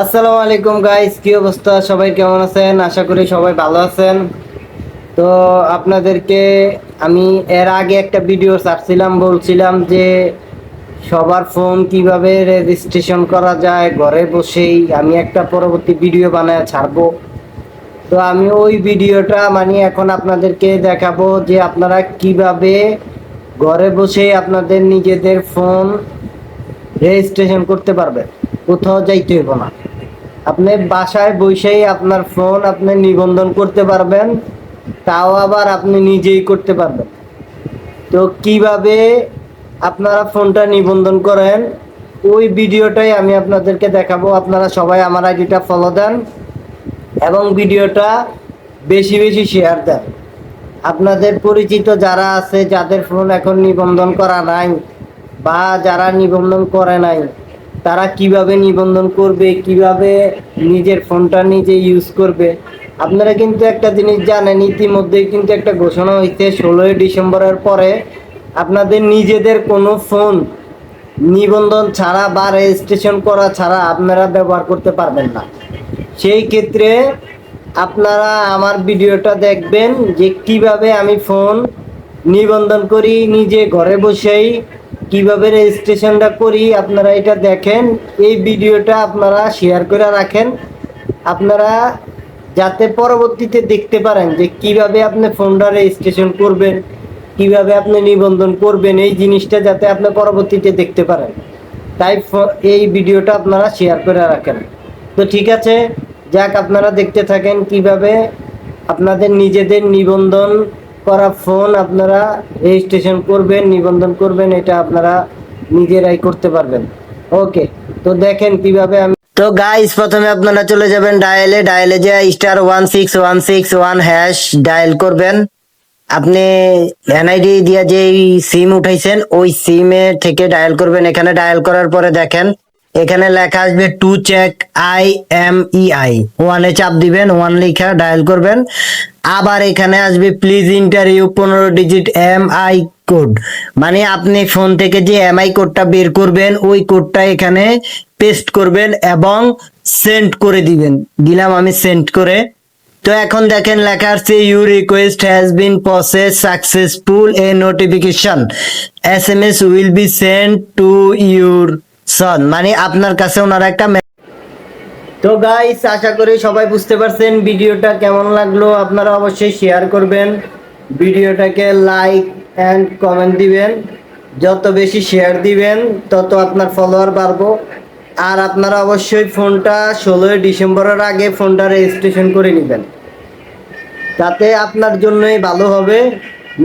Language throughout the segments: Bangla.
আসসালামু আলাইকুম গাইস, কি অবস্থা? সবাই কেমন আছেন? আশা করি সবাই ভালো আছেন। তো আপনাদেরকে আমি এর আগে একটা ভিডিও ছাড়ছিলাম, বলছিলাম যে সবার ফোন কিভাবে রেজিস্ট্রেশন করা যায় ঘরে বসেই। আমি একটা পরবর্তী ভিডিও বানায় ছাড়বো। তো আমি ওই ভিডিওটা এখন আপনাদেরকে দেখাবো যে আপনারা কিভাবে ঘরে বসেই আপনাদের নিজেদের ফোন রেজিস্ট্রেশন করতে পারবেন। কোথাও যাইতে হইব না, আপনি বাসায় বসেই আপনার ফোন আপনি নিবন্ধন করতে পারবেন, তাও আবার আপনি নিজেই করতে পারবেন। তো কিভাবে আপনারা ফোনটা নিবন্ধন করেন ওই ভিডিওটাই আমি আপনাদেরকে দেখাবো। আপনারা সবাই আমার আইডিটা ফলো দেন এবং ভিডিওটা বেশি বেশি শেয়ার দেন। আপনাদের পরিচিত যারা আছে, যাদের ফোন এখন নিবন্ধন করা নাই বা যারা নিবন্ধন করে নাই, তারা কিভাবে নিবন্ধন করবে, কিভাবে নিজের ফোনটা নিজে ইউজ করবে। আপনারা কিন্তু একটা জিনিস জানেন, ইতিমধ্যেই কিন্তু একটা ঘোষণা হয়েছে 16ই ডিসেম্বরের পরে আপনাদের নিজেদের কোনো ফোন নিবন্ধন ছাড়া বা রেজিস্ট্রেশন করা ছাড়া আপনারা ব্যবহার করতে পারবেন না। সেই ক্ষেত্রে আপনারা আমার ভিডিওটা দেখবেন যে কিভাবে আমি ফোন নিবন্ধন করি, নিজে ঘরে বসেই কিভাবে রেজিস্ট্রেশনটা করি। আপনারা এটা দেখেন, এই ভিডিওটা আপনারা শেয়ার করে রাখেন, আপনারা যাতে পরবর্তীতে দেখতে পারেন যে কিভাবে আপনি ফোনটা রেজিস্ট্রেশন করবেন, কিভাবে আপনি নিবন্ধন করবেন, এই জিনিসটা যাতে আপনি পরবর্তীতে দেখতে পারেন। তাই এই ভিডিওটা আপনারা শেয়ার করে রাখেন। তো ঠিক আছে, যাক আপনারা দেখতে থাকেন কিভাবে আপনাদের নিজেদের নিবন্ধন করা ফোন আপনারা রেজিস্ট্রেশন করবেন, নিবন্ধন করবেন, এটা আপনারা নিজেরাই করতে পারবেন। ওকে, তো দেখেন কিভাবে আমি। তো গাইস, প্রথমে আপনারা চলে যাবেন ডায়ালে, যে *16161# ডায়াল করবেন। আপনি এনআইডি দিয়ে যে সিম উঠাইছেন ওই সিমে থেকে ডায়াল করবেন। এখানে ডায়াল করার পরে দেখেন এখানে লেখা আসবে টু চেক IMEI, ওয়ানে চাপ দিবেন, ওয়ান লেখা ডায়াল করবেন। আবার এখানে আসবে please enter you 15 digit MI code, মানে আপনি ফোন থেকে যে MI কোডটা বের করবেন ওই কোডটা এখানে পেস্ট করবেন এবং সেন্ড করে দিবেন। দিলাম আমি সেন্ড করে। তো এখন দেখেন লেখা আছে you request has been process successful, a notification SMS will be send to your son, মানে আপনার কাছে ওনারা একটা। তো গাইস, আশা করি সবাই বুঝতে পারছেন ভিডিওটা কেমন লাগলো। আপনারা অবশ্যই শেয়ার করবেন, ভিডিওটাকে লাইক অ্যান্ড কমেন্ট দিবেন। যত বেশি শেয়ার দিবেন তত আপনার ফলোয়ার বাড়বো। আর আপনারা অবশ্যই ফোনটা 16ই ডিসেম্বরের আগে ফোনটা রেজিস্ট্রেশন করে নেবেন, তাতে আপনার জন্যই ভালো হবে।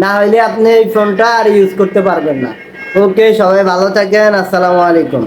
না হলে আপনি এই ফোনটা আর ইউজ করতে পারবেন না। ওকে, সবাই ভালো থাকেন। আসসালামু আলাইকুম।